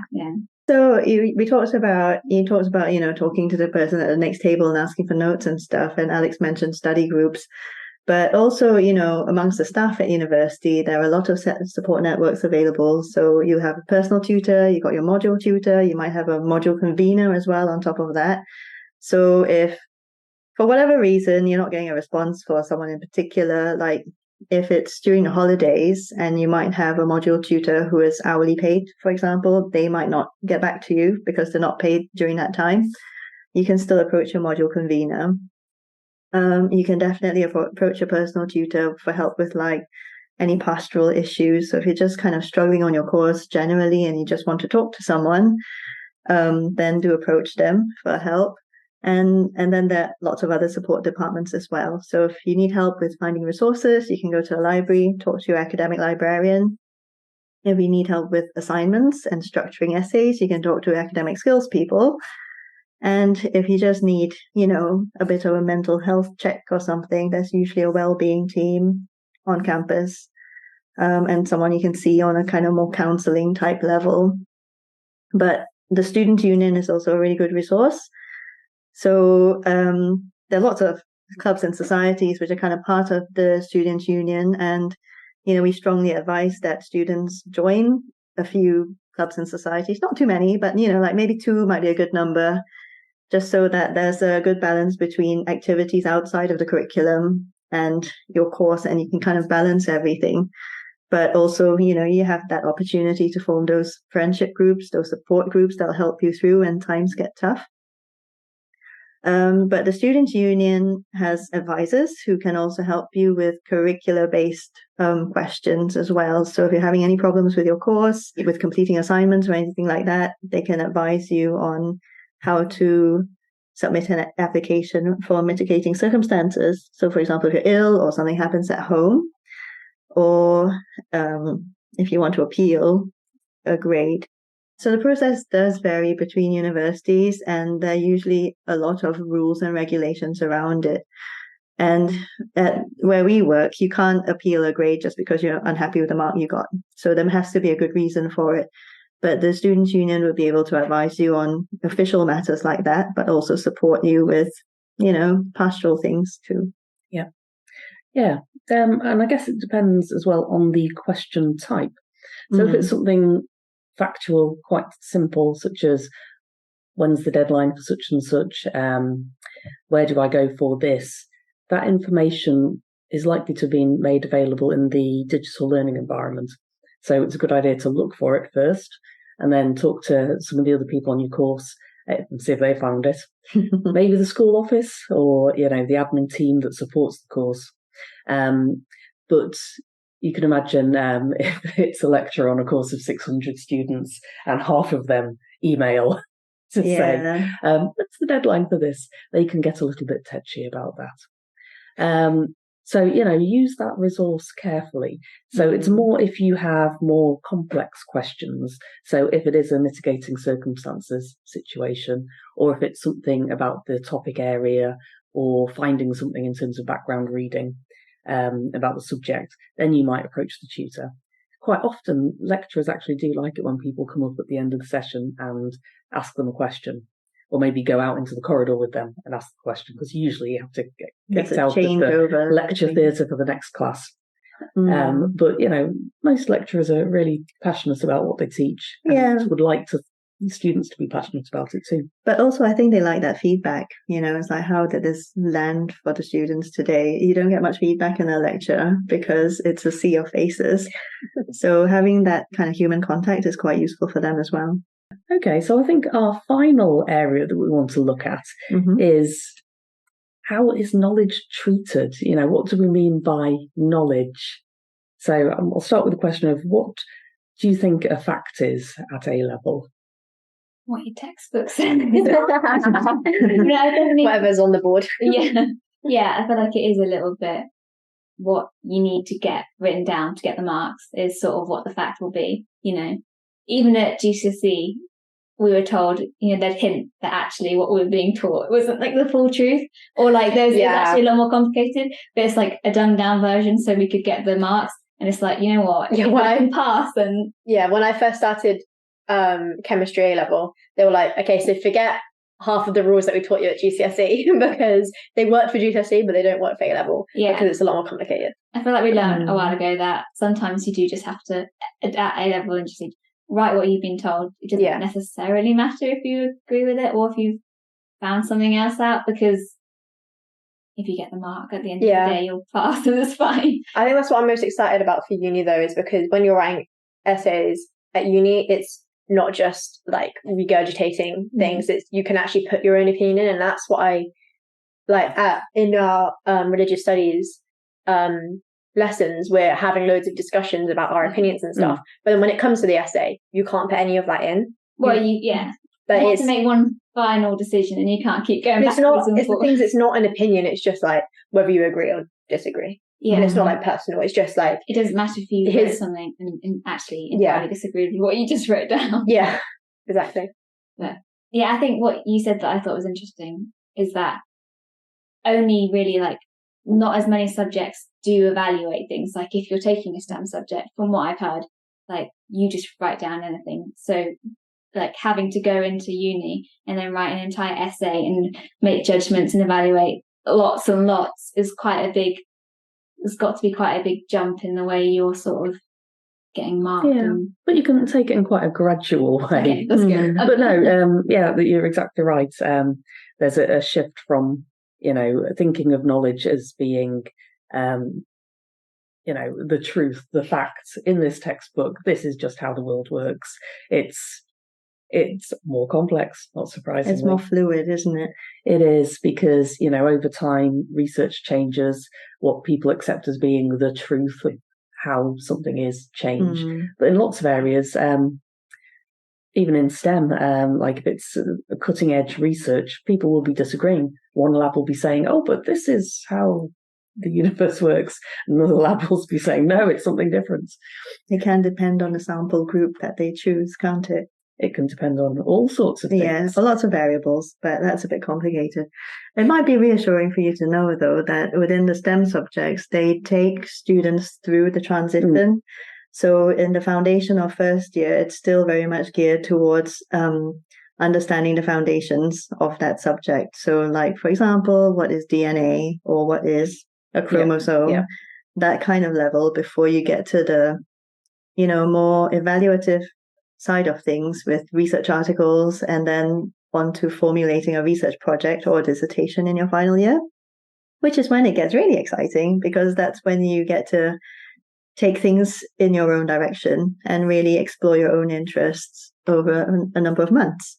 So you talked about, you know, talking to the person at the next table and asking for notes and stuff. And Alex mentioned study groups. But also, you know, amongst the staff at university, there are a lot of support networks available. So you have a personal tutor, you've got your module tutor, you might have a module convener as well on top of that. So if for whatever reason you're not getting a response for someone in particular, like if it's during the holidays and you might have a module tutor who is hourly paid, for example, they might not get back to you because they're not paid during that time. You can still approach your module convener. You can definitely approach a personal tutor for help with like any pastoral issues. So if you're just kind of struggling on your course generally and you just want to talk to someone, then do approach them for help. And then there are lots of other support departments as well. So if you need help with finding resources, you can go to a library, talk to your academic librarian. If you need help with assignments and structuring essays, you can talk to academic skills people. And if you just need, you know, a bit of a mental health check or something, there's usually a well-being team on campus, and someone you can see on a kind of more counseling type level. But the student union is also a really good resource. So there are lots of clubs and societies which are kind of part of the student union, and you know, we strongly advise that students join a few clubs and societies, not too many, but you know, like maybe 2 might be a good number, just so that there's a good balance between activities outside of the curriculum and your course, and you can kind of balance everything. But also, you know, you have that opportunity to form those friendship groups, those support groups that'll help you through when times get tough. But the student union has advisors who can also help you with curricular-based questions as well. So if you're having any problems with your course, with completing assignments or anything like that, they can advise you on how to submit an application for mitigating circumstances. So for example, if you're ill or something happens at home, or if you want to appeal a grade, So the process does vary between universities, and there are usually a lot of rules and regulations around it. And where we work, you can't appeal a grade just because you're unhappy with the mark you got. So there has to be a good reason for it. But the Students' Union would be able to advise you on official matters like that, but also support you with, pastoral things too. Yeah. Yeah. And I guess it depends as well on the question type. So if it's something factual, quite simple, such as when's the deadline for such and such, where do I go for this? That information is likely to be made available in the digital learning environment. So it's a good idea to look for it first and then talk to some of the other people on your course and see if they found it. Maybe the school office or, the admin team that supports the course. But you can imagine if it's a lecture on a course of 600 students and half of them email to say, what's the deadline for this? They can get a little bit touchy about that. So, use that resource carefully. So it's more if you have more complex questions. So if it is a mitigating circumstances situation, or if it's something about the topic area or finding something in terms of background reading about the subject, then you might approach the tutor. Quite often, lecturers actually do like it when people come up at the end of the session and ask them a question. Or maybe go out into the corridor with them and ask the question, because usually you have to get out of the lecture theatre for the next class. But, most lecturers are really passionate about what they teach and would like students to be passionate about it too. But also I think they like that feedback. It's like, how did this land for the students today? You don't get much feedback in a lecture because it's a sea of faces. So having that kind of human contact is quite useful for them as well. Okay, so I think our final area that we want to look at is how is knowledge treated? What do we mean by knowledge? So I'll start with the question of what do you think a fact is at A level? What your textbook said. Whatever's on the board. Yeah, I feel like it is a little bit what you need to get written down to get the marks is sort of what the fact will be, Even at GCSE, we were told, they'd hint that actually what we were being taught wasn't like the full truth, or like it was actually a lot more complicated, but it's like a dumbed down version so we could get the marks. And it's like, what? Yeah, if I can pass, then when I first started chemistry A level, they were like, okay, so forget half of the rules that we taught you at GCSE because they worked for GCSE, but they don't work for A level because it's a lot more complicated. I feel like we learned a while ago that sometimes you do just have to, at A level, and just write what you've been told. It doesn't necessarily matter if you agree with it or if you've found something else out, because if you get the mark at the end of the day, you'll pass and it's fine. I think that's what I'm most excited about for uni though, is because when you're writing essays at uni, it's not just like regurgitating things. It's you can actually put your own opinion in, and that's what I like in our religious studies lessons. We're having loads of discussions about our opinions and stuff, but then when it comes to the essay, you can't put any of that in. But you have to make one final decision, and you can't keep going back. It's not an opinion. It's just like whether you agree or disagree. And it's not like personal. It's just like it doesn't matter if you hear something and actually entirely disagree with what you just wrote down. Yeah, exactly. But I think what you said that I thought was interesting is that only really not as many subjects do evaluate things. Like if you're taking a STEM subject, from what I've heard, you just write down anything. So having to go into uni and then write an entire essay and make judgments and evaluate lots and lots is it's got to be quite a big jump in the way you're sort of getting marked. Yeah, but you can take it in quite a gradual way. Okay, that's good. But no, you're exactly right. There's a shift from, thinking of knowledge as being, the truth, the facts in this textbook. This is just how the world works. It's more complex, not surprisingly. It's more fluid, isn't it? It is, because, over time, research changes. What people accept as being the truth of how something is change. But in lots of areas, even in STEM, if it's a cutting edge research, people will be disagreeing. One lab will be saying, oh, but this is how the universe works. Another lab will be saying, no, it's something different. It can depend on the sample group that they choose, can't it? It can depend on all sorts of things. Yeah, lots of variables, but that's a bit complicated. It might be reassuring for you to know, though, that within the STEM subjects, they take students through the transition. So in the foundation of first year, it's still very much geared towards understanding the foundations of that subject. So like, for example, what is DNA or what is a chromosome? That kind of level before you get to the, more evaluative side of things with research articles and then on to formulating a research project or dissertation in your final year, which is when it gets really exciting, because that's when you get to take things in your own direction and really explore your own interests over a number of months.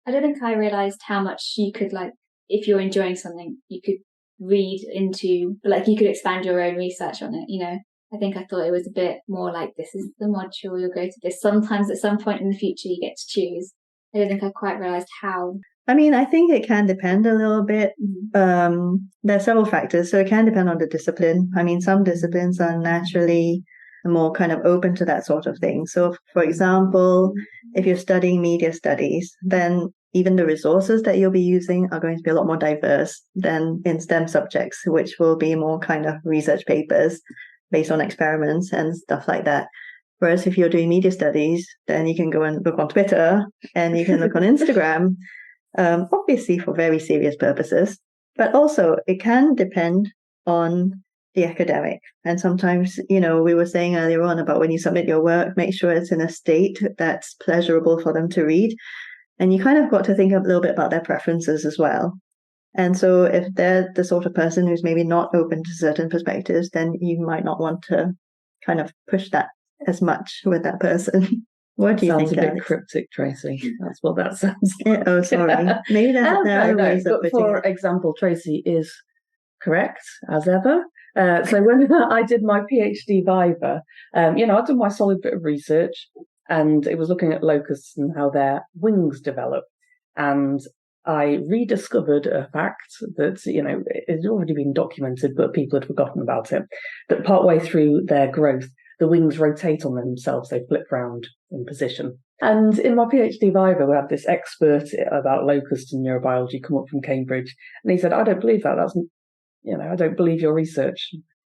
I don't think I realised how much you could, like, if you're enjoying something, you could read into, like, you could expand your own research on it, I think I thought it was a bit more like, this is the module, you'll go to this. Sometimes at some point in the future you get to choose. I don't think I quite realised how. I mean, I think it can depend a little bit. There are several factors, so it can depend on the discipline. I mean, some disciplines are naturally more kind of open to that sort of thing. So, for example, if you're studying media studies, then even the resources that you'll be using are going to be a lot more diverse than in STEM subjects, which will be more kind of research papers based on experiments and stuff like that. Whereas if you're doing media studies, then you can go and look on Twitter and you can look on Instagram, obviously for very serious purposes. But also it can depend on the academic. And sometimes, we were saying earlier on about when you submit your work, make sure it's in a state that's pleasurable for them to read. And you kind of got to think a little bit about their preferences as well. And so if they're the sort of person who's maybe not open to certain perspectives, then you might not want to kind of push that as much with that person. What do you think? Sounds a bit cryptic, Tracy. That's what that sounds like. Oh, sorry. Maybe there are other ways of putting for it. example, Tracy is correct, as ever. So when I did my PhD viva, I'd done my solid bit of research, and it was looking at locusts and how their wings develop. And I rediscovered a fact that, it had already been documented, but people had forgotten about it, that partway through their growth, the wings rotate on themselves, they flip round in position. And in my PhD viva, we had this expert about locusts and neurobiology come up from Cambridge, and he said, I don't believe that. That's, I don't believe your research.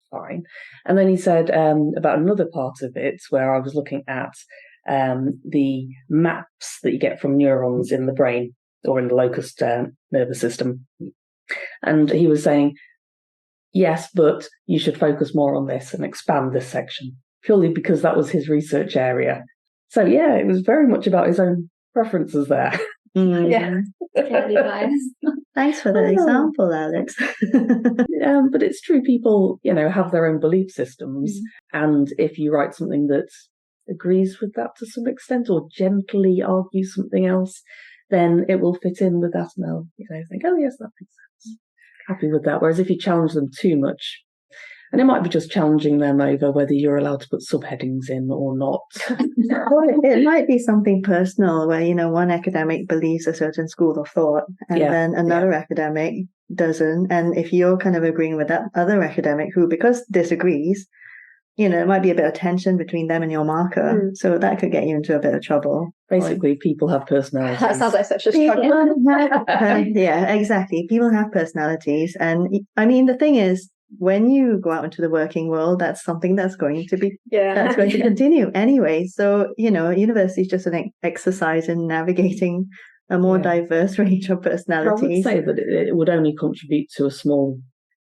Fine. And then he said about another part of it where I was looking at the maps that you get from neurons in the brain or in the locust nervous system. And he was saying, yes, but you should focus more on this and expand this section, purely because that was his research area. So, yeah, it was very much about his own preferences there. Mm-hmm. Yeah, totally biased. Thanks for that example, Alex. But it's true, people, have their own belief systems. And if you write something that agrees with that to some extent or gently argue something else, then it will fit in with that and they'll think, oh, yes, that makes sense. Happy with that. Whereas if you challenge them too much, and it might be just challenging them over whether you're allowed to put subheadings in or not. It might be something personal where, one academic believes a certain school of thought and then another academic doesn't. And if you're kind of agreeing with that other academic who, because disagrees, it might be a bit of tension between them and your marker. So that could get you into a bit of trouble. Basically, people have personalities. That sounds like such a struggle. Yeah, exactly. People have personalities. And I mean, the thing is, when you go out into the working world, that's something that's going to be that's going to continue anyway. So, university is just an exercise in navigating a more diverse range of personalities. I would say that it would only contribute to a small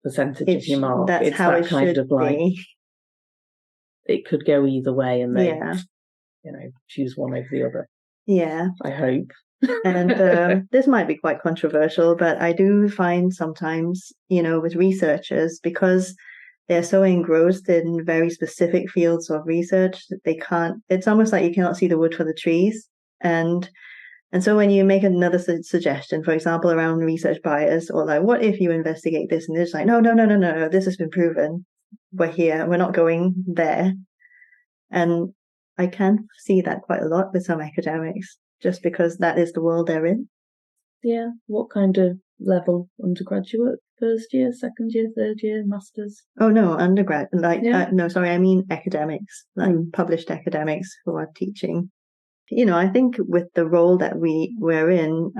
percentage of your mark. That's it's how that it kind should of like be. It could go either way, and they, choose one over the other. Yeah, I hope. And this might be quite controversial, but I do find sometimes, with researchers, because they're so engrossed in very specific fields of research that they can't, it's almost like you cannot see the wood for the trees. And so when you make another suggestion, for example, around research bias, or like, what if you investigate this? And they're just like, no, this has been proven. We're here, we're not going there. And I can see that quite a lot with some academics, just because that is the world they're in. Yeah. What kind of level? Undergraduate? First year, second year, third year, masters? Oh, no, undergrad. I mean academics, like published academics who are teaching. I think with the role that we're in,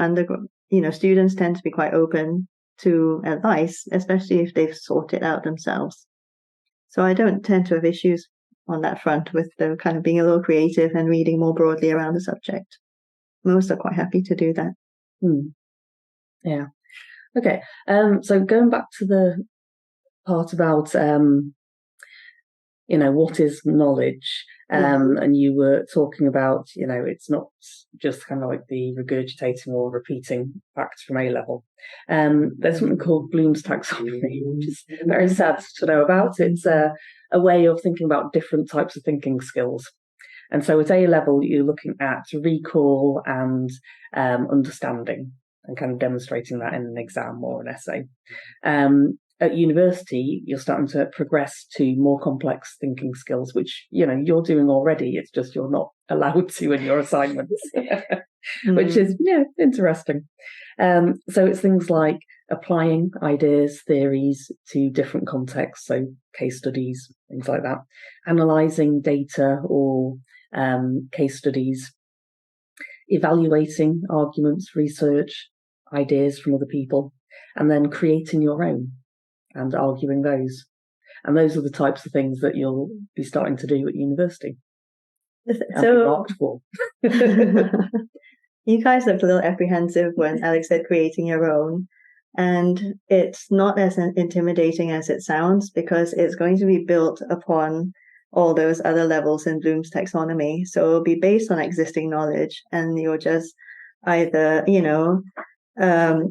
students tend to be quite open to advice, especially if they've sorted it out themselves. So I don't tend to have issues on that front with the kind of being a little creative and reading more broadly around the subject. Most are quite happy to do that. Yeah. Okay. So going back to the part about, what is knowledge? And you were talking about, it's not just kind of like the regurgitating or repeating facts from A level. There's something called Bloom's taxonomy, which is very sad to know about. It's a way of thinking about different types of thinking skills. And so at A level, you're looking at recall and understanding and kind of demonstrating that in an exam or an essay. At university, you're starting to progress to more complex thinking skills, which, you're doing already. It's just you're not allowed to in your assignments, which is, interesting. So it's things like applying ideas, theories to different contexts, so case studies, things like that, analysing data or case studies, evaluating arguments, research, ideas from other people, and then creating your own and arguing those. And those are the types of things that you'll be starting to do at university. So you guys looked a little apprehensive when Alex said creating your own. And it's not as intimidating as it sounds, because it's going to be built upon all those other levels in Bloom's taxonomy. So it'll be based on existing knowledge, and you're just either,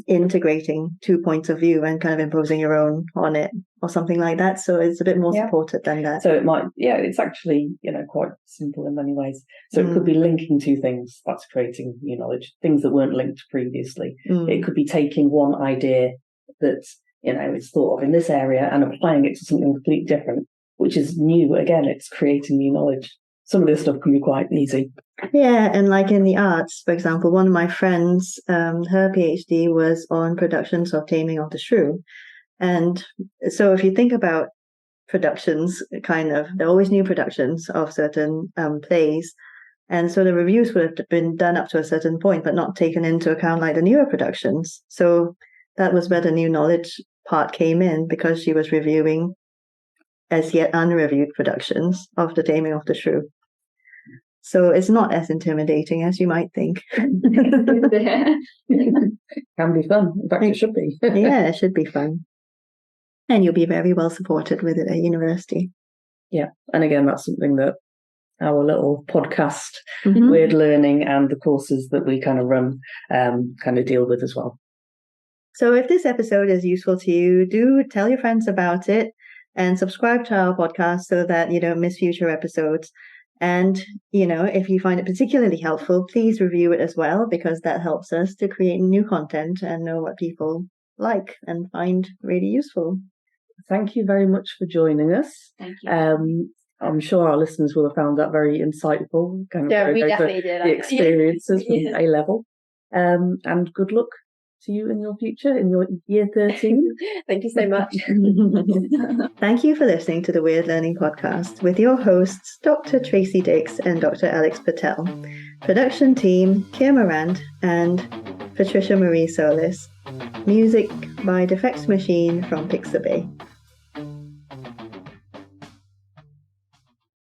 integrating 2 points of view and kind of imposing your own on it or something like that. So it's a bit more supported than that. So it might, it's actually, quite simple in many ways. So it could be linking two things, that's creating new knowledge, things that weren't linked previously. It could be taking one idea that, is thought of in this area and applying it to something completely different, which is new. Again, it's creating new knowledge. Some of this stuff can be quite easy. Yeah, and like in the arts, for example, one of my friends, her PhD was on productions of Taming of the Shrew. And so if you think about productions, they're always new productions of certain plays. And so the reviews would have been done up to a certain point, but not taken into account like the newer productions. So that was where the new knowledge part came in, because she was reviewing as yet unreviewed productions of the Taming of the Shrew. So it's not as intimidating as you might think. Can be fun. In fact, it should be. Yeah, it should be fun. And you'll be very well supported with it at university. Yeah. And again, that's something that our little podcast, Wyrd Learning, and the courses that we kind of run kind of deal with as well. So if this episode is useful to you, do tell your friends about it and subscribe to our podcast so that you don't miss future episodes. And, if you find it particularly helpful, please review it as well, because that helps us to create new content and know what people like and find really useful. Thank you very much for joining us. Thank you. I'm sure our listeners will have found that very insightful. We definitely did. The experiences from A level. And good luck to you in your future, in your year 13. Thank you so much. Thank you for listening to the Wyrd Learning podcast with your hosts, Dr. Tracy Dix and Dr. Alex Patel. Production team, Keir Morant and Patricia Marie Solis. Music by Defects Machine from Pixabay.